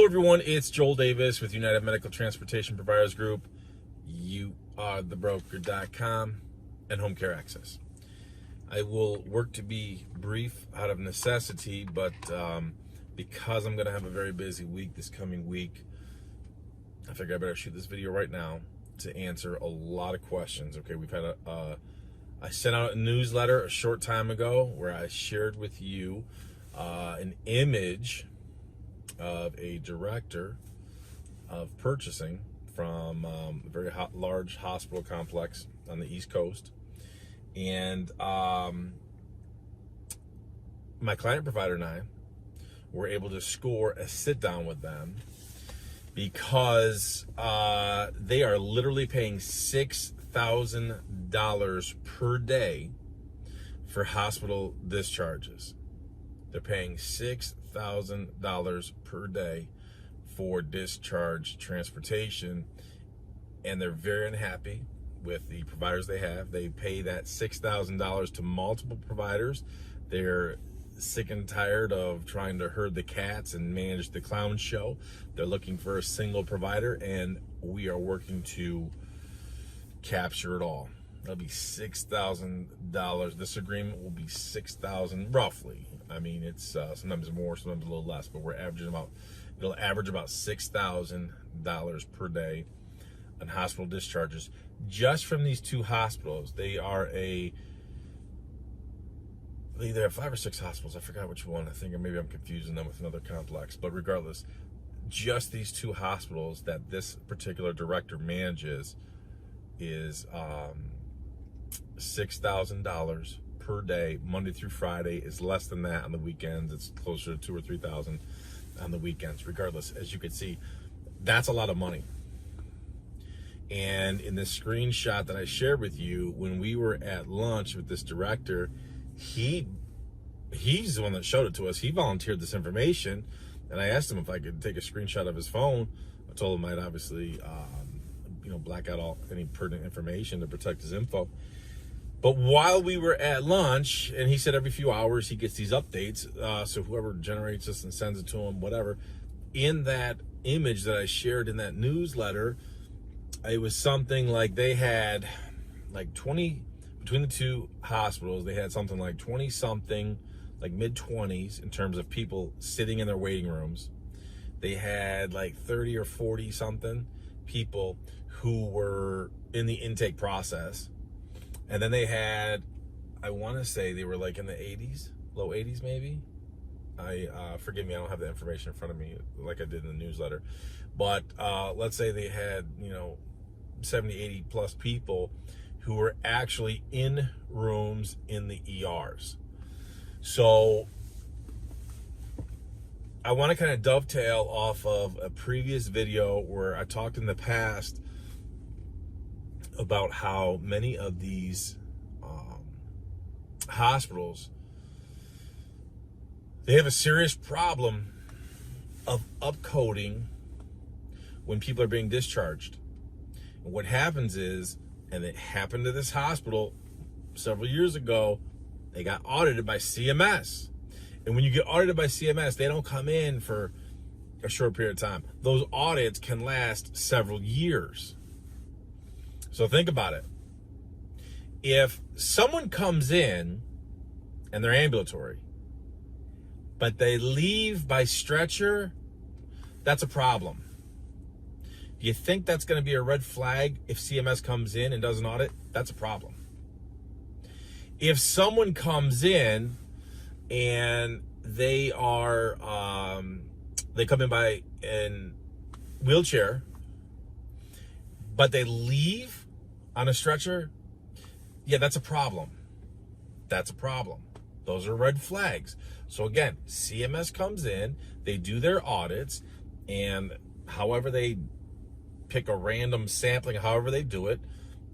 everyone, it's Joel Davis with United Medical Transportation Providers Group, youarethebroker.com, and Home Care Access. I will work to be brief out of necessity, but because I'm going to have a very busy week this coming week, I figure I better shoot this video right now to answer a lot of questions. Okay, we've had I sent out a newsletter a short time ago where I shared with you an image of a director of purchasing from a very large hospital complex on the East Coast. And my client provider and I were able to score a sit down with them because they are literally paying $6,000 per day for hospital discharges. They're paying $6,000 per day for discharge transportation, and they're very unhappy with the providers they have. They pay that $6,000 to multiple providers. They're sick and tired of trying to herd the cats and manage the clown show. They're looking for a single provider, and we are working to capture it all. That'll be $6,000. This agreement will be $6,000 roughly. I mean, it's sometimes more, sometimes a little less, but it'll average about $6,000 per day on hospital discharges just from these two hospitals. They either have 5 or 6 hospitals. I forgot which one. I think maybe I'm confusing them with another complex, but regardless, just these two hospitals that this particular director manages is $6,000 per day, Monday through Friday. Is less than that on the weekends. It's closer to $2,000 or $3,000 on the weekends. Regardless, as you can see, that's a lot of money. And in the screenshot that I shared with you, when we were at lunch with this director, he's the one that showed it to us. He volunteered this information, and I asked him if I could take a screenshot of his phone. I told him I'd obviously black out all any pertinent information to protect his info. But while we were at lunch, and he said every few hours he gets these updates, so whoever generates this and sends it to him, whatever, in that image that I shared in that newsletter, it was something like they had like 20, between the two hospitals, they had something like 20 something, like mid-20s in terms of people sitting in their waiting rooms. They had like 30 or 40 something people who were in the intake process. And then they had, I want to say they were like in the 80s, low 80s maybe. Forgive me, I don't have the information in front of me like I did in the newsletter. But let's say they had, 70, 80 plus people who were actually in rooms in the ERs. So I want to kind of dovetail off of a previous video where I talked in the past about how many of these hospitals, they have a serious problem of upcoding when people are being discharged. And what happens is, and it happened to this hospital several years ago, they got audited by CMS. And when you get audited by CMS, they don't come in for a short period of time. Those audits can last several years. So think about it. If someone comes in and they're ambulatory, but they leave by stretcher, that's a problem. Do you think that's going to be a red flag if CMS comes in and does an audit? That's a problem. If someone comes in and they come in by in wheelchair, but they leave on a stretcher, yeah, that's a problem. That's a problem. Those are red flags. So again, CMS comes in, they do their audits, and however they pick a random sampling, however they do it,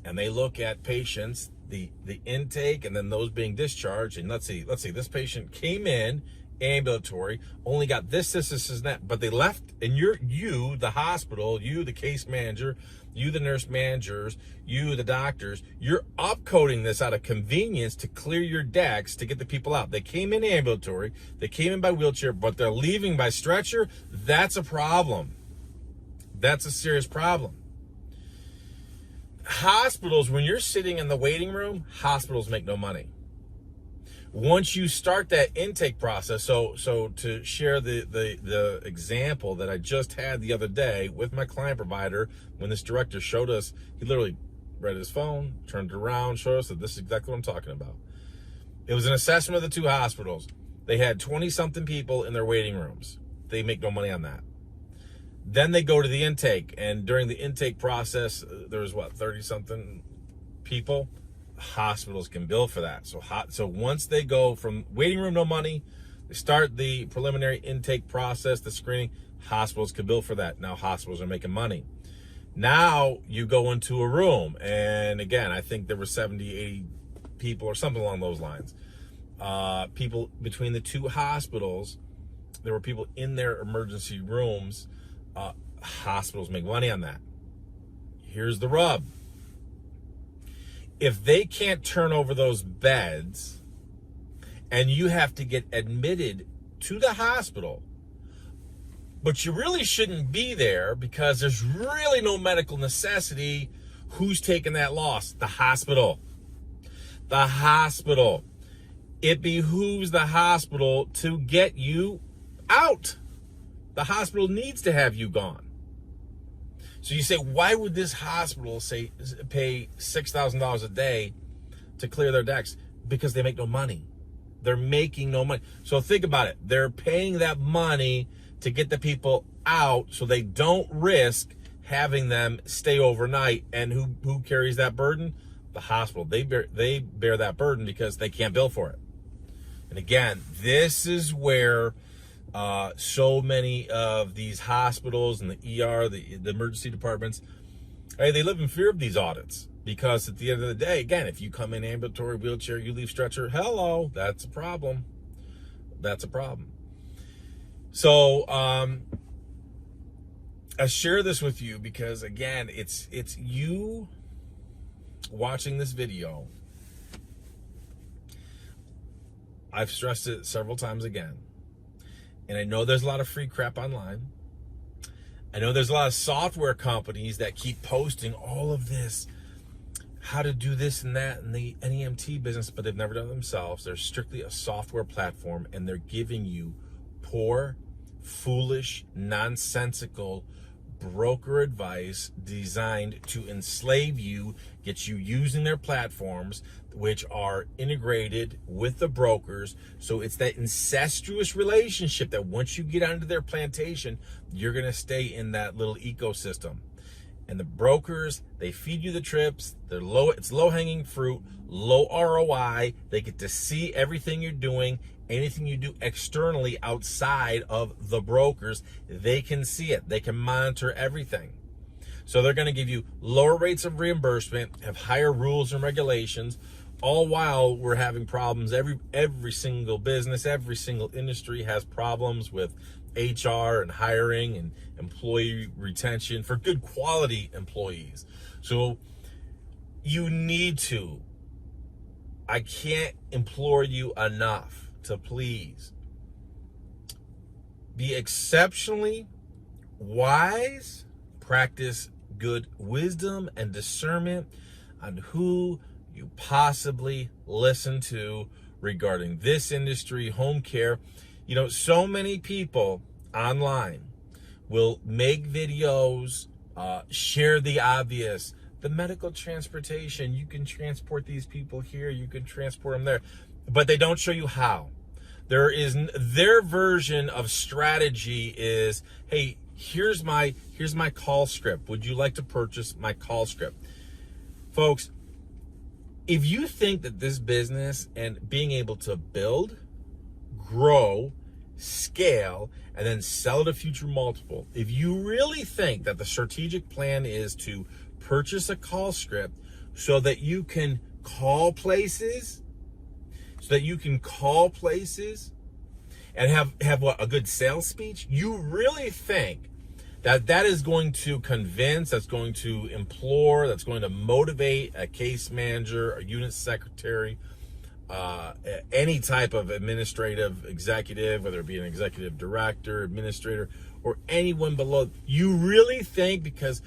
and they look at patients, the intake, and then those being discharged. And let's see, this patient came in ambulatory, only got this, and that, but they left, and you, the hospital, you, the case manager, you, the nurse managers, you, the doctors, you're upcoding this out of convenience to clear your decks to get the people out. They came in ambulatory, they came in by wheelchair, but they're leaving by stretcher. That's a problem. That's a serious problem. Hospitals, when you're sitting in the waiting room, hospitals make no money. Once you start that intake process, so to share the example that I just had the other day with my client provider, when this director showed us, he literally read his phone, turned it around, showed us that this is exactly what I'm talking about. It was an assessment of the two hospitals. They had 20-something people in their waiting rooms. They make no money on that. Then they go to the intake, and during the intake process, there was 30-something people. Hospitals can bill for that. So once they go from waiting room, no money, they start the preliminary intake process, the screening, hospitals can bill for that. Now hospitals are making money. Now you go into a room, and again, I think there were 70, 80 people or something along those lines. People between the two hospitals, there were people in their emergency rooms. Hospitals make money on that. Here's the rub. If they can't turn over those beds and you have to get admitted to the hospital, but you really shouldn't be there because there's really no medical necessity, who's taking that loss? The hospital. The hospital. It behooves the hospital to get you out. The hospital needs to have you gone. So you say, why would this hospital pay $6,000 a day to clear their decks? Because they make no money. They're making no money. So think about it. They're paying that money to get the people out so they don't risk having them stay overnight. And who carries that burden? The hospital. They bear that burden because they can't bill for it. And again, this is where so many of these hospitals and the ER, the emergency departments, they live in fear of these audits, because at the end of the day, again, if you come in ambulatory, wheelchair, you leave stretcher, hello, that's a problem. That's a problem. So I share this with you because, again, it's you watching this video. I've stressed it several times again. And I know there's a lot of free crap online. I know there's a lot of software companies that keep posting all of this, how to do this and that in the NEMT business, but they've never done it themselves. They're strictly a software platform, and they're giving you poor, foolish, nonsensical broker advice designed to enslave you, get you using their platforms, which are integrated with the brokers. So it's that incestuous relationship that once you get onto their plantation, you're going to stay in that little ecosystem. And the brokers, they feed you the trips. It's low-hanging fruit, low ROI. They get to see everything you're doing. Anything you do externally outside of the brokers, they can see it. They can monitor everything. So they're going to give you lower rates of reimbursement, have higher rules and regulations, all while we're having problems. Every single business, every single industry has problems with HR and hiring and employee retention for good quality employees. So you need to, I can't implore you enough to please be exceptionally wise, practice good wisdom and discernment on who you possibly listen to regarding this industry, home care. You know, so many people online will make videos, share the obvious, the medical transportation, you can transport these people here, you can transport them there, but they don't show you how. Their version of strategy is, hey, here's my call script. Would you like to purchase my call script? Folks, if you think that this business and being able to build, grow, scale, and then sell at a future multiple, if you really think that the strategic plan is to purchase a call script so that you can call places, and have what, a good sales speech, you really think that is going to convince, that's going to implore, that's going to motivate a case manager, a unit secretary, any type of administrative executive, whether it be an executive director, administrator, or anyone below? You really think because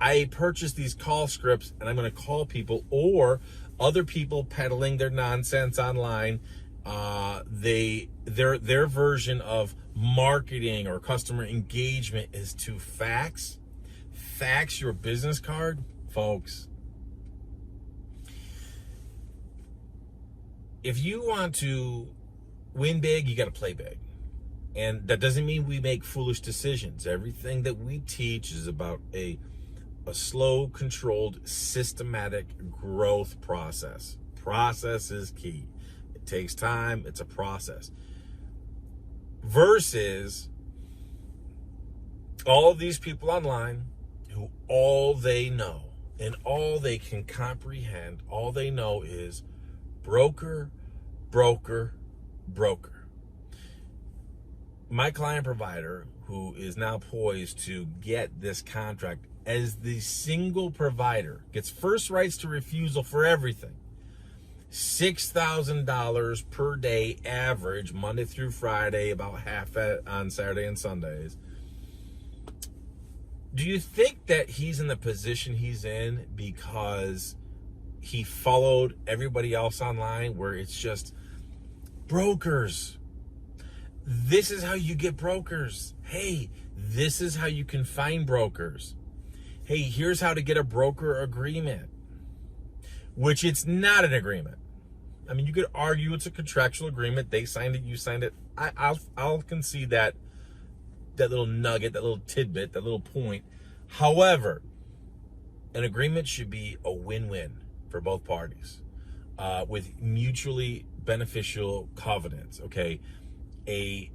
I purchased these call scripts and I'm going to call people, or other people peddling their nonsense online, their version of marketing or customer engagement is to fax your business card? Folks, if you want to win big, you got to play big. And that doesn't mean we make foolish decisions. Everything that we teach is about a slow, controlled, systematic growth process. Process is key. It takes time. It's a process. Versus all of these people online who all they know and all they can comprehend, all they know is broker, broker, broker. My client provider, who is now poised to get this contract as the single provider, gets first rights to refusal for everything. $6,000 per day average, Monday through Friday, about half on Saturday and Sundays. Do you think that he's in the position he's in because he followed everybody else online, where it's just brokers? This is how you get brokers. Hey, this is how you can find brokers. Hey, here's how to get a broker agreement, which it's not an agreement. I mean, you could argue it's a contractual agreement. They signed it, you signed it. I'll concede that little nugget, that little tidbit, that little point. However, an agreement should be a win-win for both parties, with mutually beneficial covenants. Okay, a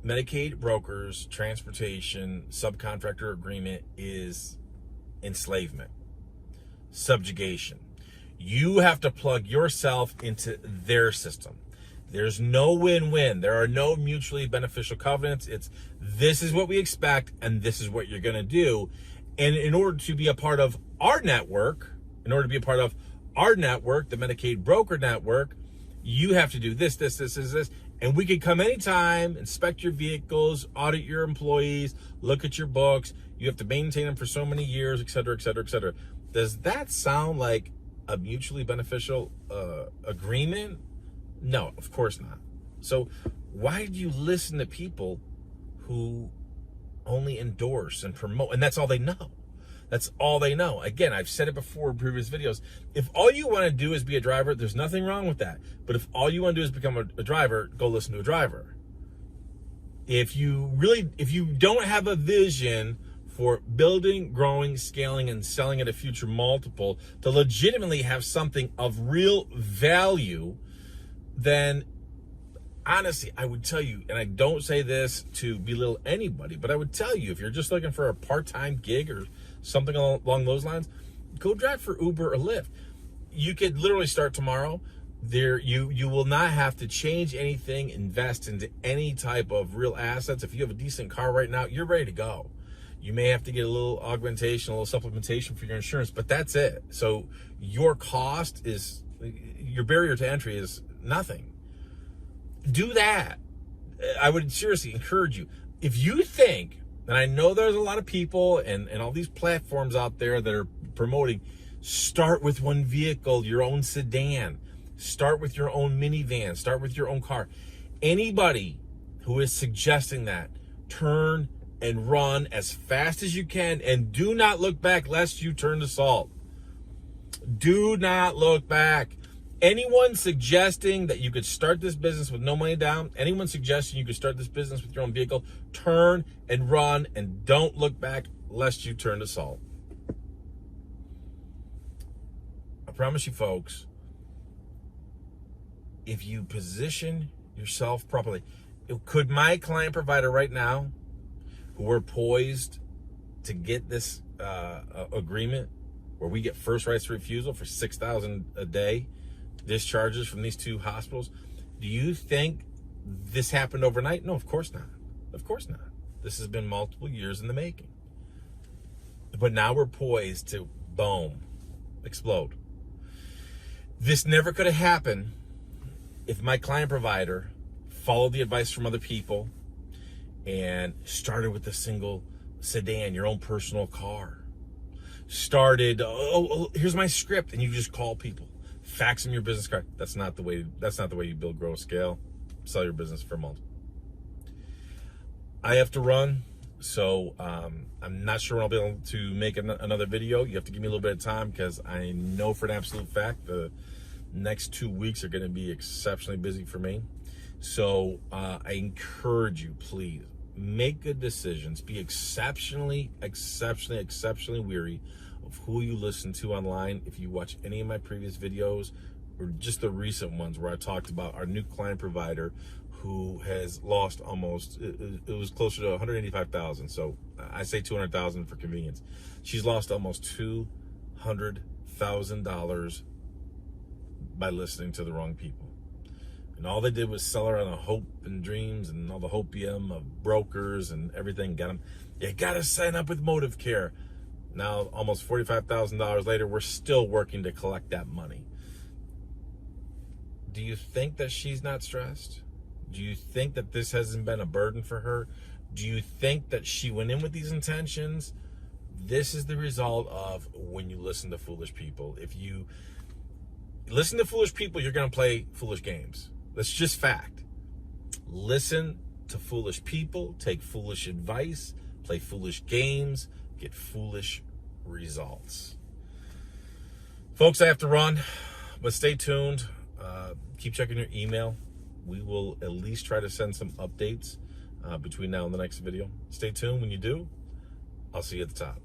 Medicaid brokers transportation subcontractor agreement is enslavement, subjugation. You have to plug yourself into their system. There's no win-win. There are no mutually beneficial covenants. It's this is what we expect and this is what you're going to do. And in order to be a part of our network, the Medicaid broker network, you have to do this. And we can come anytime, inspect your vehicles, audit your employees, look at your books. You have to maintain them for so many years, et cetera, et cetera, et cetera. Does that sound like a mutually beneficial agreement? No, of course not. So why do you listen to people who only endorse and promote? And that's all they know. That's all they know. Again, I've said it before in previous videos. If all you want to do is be a driver, there's nothing wrong with that. But if all you want to do is become a driver, go listen to a driver. If you don't have a vision for building, growing, scaling, and selling at a future multiple to legitimately have something of real value, then honestly, I would tell you, and I don't say this to belittle anybody, but I would tell you, if you're just looking for a part-time gig or something along those lines, go drive for Uber or Lyft. You could literally start tomorrow. You will not have to change anything, invest into any type of real assets. If you have a decent car right now, you're ready to go. You may have to get a little augmentation, a little supplementation for your insurance, but that's it. So your cost is, your barrier to entry is nothing. Do that. I would seriously encourage you. If you think, and I know there's a lot of people and all these platforms out there that are promoting, start with one vehicle, your own sedan, start with your own minivan, start with your own car. Anybody who is suggesting that, turn and run as fast as you can, and do not look back lest you turn to salt. Do not look back. Anyone suggesting that you could start this business with no money down, anyone suggesting you could start this business with your own vehicle, turn and run and don't look back lest you turn to salt. I promise you folks, if you position yourself properly, could my client provider right now, who we're poised to get this agreement where we get first rights to refusal for $6,000 a day, discharges from these two hospitals, do you think this happened overnight? No, of course not. Of course not. This has been multiple years in the making. But now we're poised to, boom, explode. This never could have happened if my client provider followed the advice from other people and started with a single sedan, your own personal car. Started, here's my script, and you just call people, fax them your business card. That's not the way you build, grow, scale, sell your business for multiple. I have to run, so I'm not sure when I'll be able to make another video. You have to give me a little bit of time, because I know for an absolute fact the next 2 weeks are going to be exceptionally busy for me. So I encourage you, please, make good decisions. Be exceptionally weary of who you listen to online. If you watch any of my previous videos, or just the recent ones where I talked about our new client provider who has lost almost, it was closer to 185,000. So I say 200,000 for convenience. She's lost almost $200,000 by listening to the wrong people. And all they did was sell her on the hope and dreams and all the hopium of brokers and everything. You got to sign up with Motive Care. Now, almost $45,000 later, we're still working to collect that money. Do you think that she's not stressed? Do you think that this hasn't been a burden for her? Do you think that she went in with these intentions? This is the result of when you listen to foolish people. If you listen to foolish people, you're going to play foolish games. That's just fact. Listen to foolish people, take foolish advice, play foolish games, get foolish results. Folks, I have to run, but stay tuned. Keep checking your email. We will at least try to send some updates between now and the next video. Stay tuned. When you do, I'll see you at the top.